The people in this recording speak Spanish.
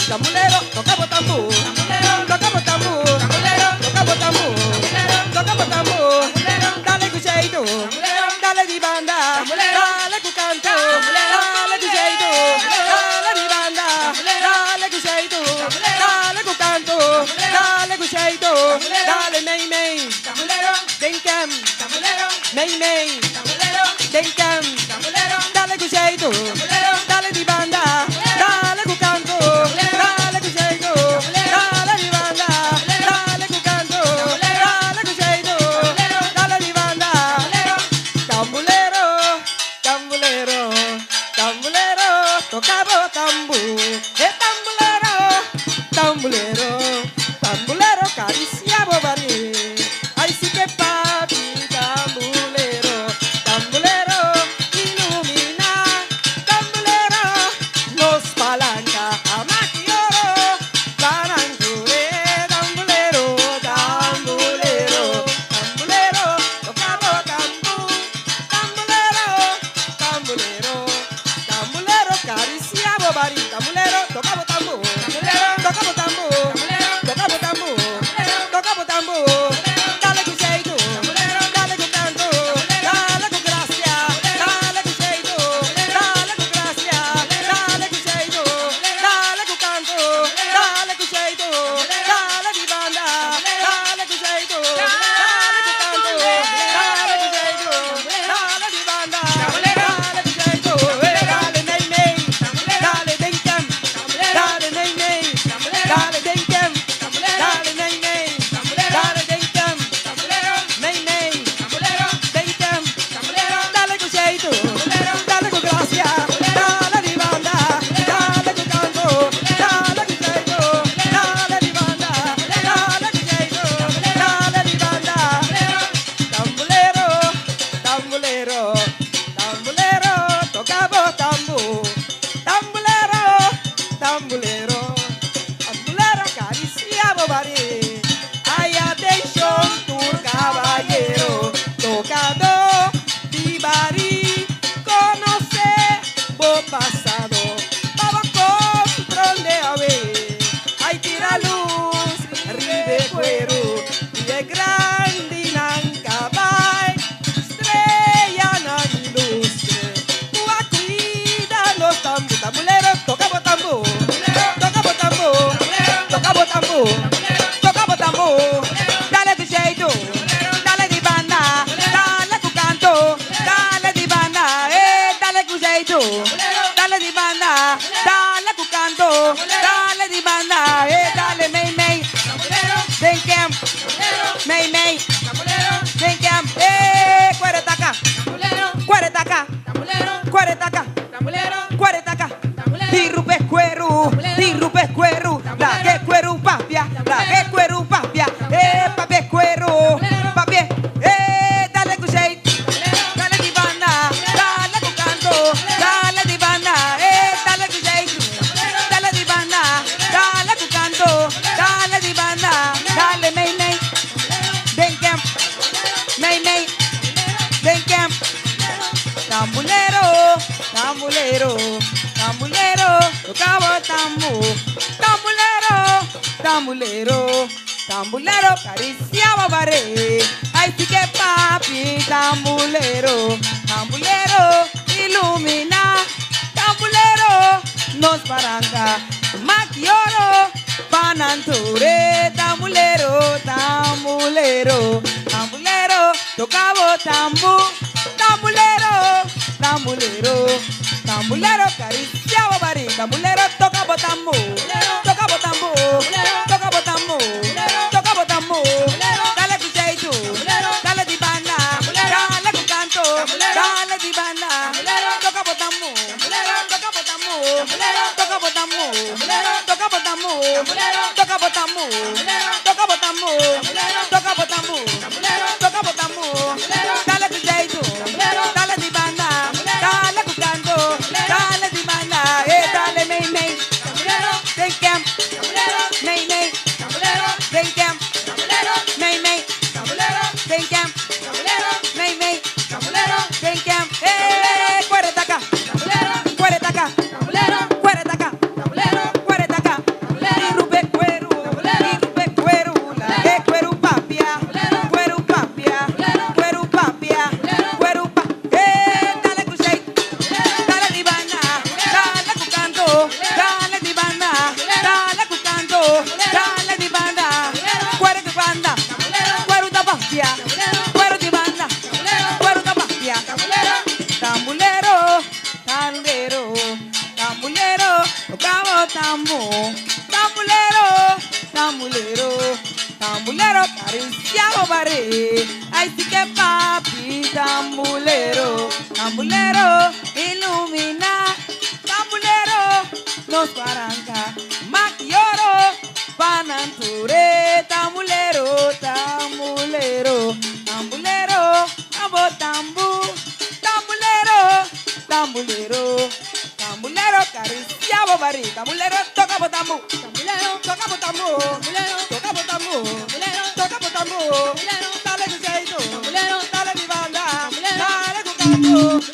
tambulero, tocamos tambor, tocamos tambor, tocamos tambor, tocamos tambor, dale cu jeito, dale de banda, dale cu canto, dale cu jeito, dale de banda, dale cu jeito, dale cu canto, dale cu jeito, dale mei mei, dencam, mei mei, dencam, dale cu jeito, dale de banda, dale cu canto, dale cu jeito, dale de banda, dale cu canto, dale cu jeito, dale de banda, tambulero, tambulero, tambulero, tocamos tambor, tambulero, tambulero, tambulero, cariciamos bari, ay sí que papi, tambulero, tambulero, ilumina, tambulero, nos palanca, amaquioro, parancure, tambulero, tambulero, tambulero, tocamos tambor, tambulero, tambulero, tambulero, cariciamos bari, tambulero, tocamos tambor, tocamos tambor, tocamos tambor, tocamos tambor, dale cu jeito, dale cu canto, dale cu gracia, dale cu jeito, dale cu gracia, dale cu jeito, dale cu canto, dale cu jeito, dale de banda, dale cu jeito, dale cu canto, dale cu jeito, dale de banda, dale cu jeito, dale mei mei, dale dencam, dale mei mei, dale dencam, dale mei mei, dale dencam, mei mei, dencam, dale cu jeito, dale cu gracia, dale de banda, dale cu canto, dale cu jeito, dale de banda, dale cu jeito, dale de banda, tambulero, tambulero, tambulero, tocamos tambor, tambulero, tambulero, tambulero, cariciamos bari, ay atención tu caballero, tocador de bari, conoce vos pasado, vamos comprende a ver, ay tira luz, ríe cuero, y es grande nanca vai, estrella na ilustre, tu cuida los tambor, tambulero, tocamos tambor, tocamos tambor, tocamos tambor, tocamos tambor, dale tu jeito, dale de banda, dale tu canto, dale de banda, dale tu jeito, dale de banda, dale tu canto, dale de banda, dale mei mei, dencam, mei mei, dencam, cuaretaca, cuaretaca, cuaretaca, cuaretaca, dirrupe cueru, la que cueru papia, papia cueru, papia, dale cu jeito, dale de banda, dale cu canto, dale de banda, dale cu jeito, dale de banda, dale cu canto, dale de banda, dale mei mei, dencam, mei mei, dencam, tambulero, tambulero, tambulero, tocamos tambor, tambulero, tambulero, tambulero, cariciamos baré, ay sí que papi, tambulero, tambulero, ilumina, tambulero, nos paranca, maquioro, pananture, tambulero, tambulero, tambulero, tocamos tambor, tambulero, tambulero, tambulero, cariciamos baré, tambulero, tocamos tambor, tocamos tambor, tocamos tambor, tocamos tambor, dale cu jeito, dale de banda, dale cu canto, dale de banda, tocamos tambor, tocamos tambor, tocamos tambor, tocamos tambor, tocamos tambor, tocamos tambor, tocamos tambor, tocamos tambor, dale cu jeito, dale de banda, dale cu canto, dale de banda, dale mei mei, dencam, mei mei, dencam, mei mei, dencam, mei mei, dencam, cuaretaca, cuaretaca, cuaretaca, cuaretaca, pandero. Tambulero, tocamos tambo. Tambulero, tambulero, tambulero, acariciamos pared. Ay, sí que papi, tambulero. Tambulero, ilumina. Tambulero, nos barranca. Maquioro, pananture. Tambulero, tambulero, tambulero, tambo, tambu. Tambulero, tambulero, tambulero, acariciamos pared. Tambulero, tocamos tambo. Tambulero, Tocamos tambo. tambulero, Tocamos tambo. tambulero, Tocamos tambo. tambulero, Dale tu jeito. tambulero, Dale mi banda. tambulero, Dale tu canto.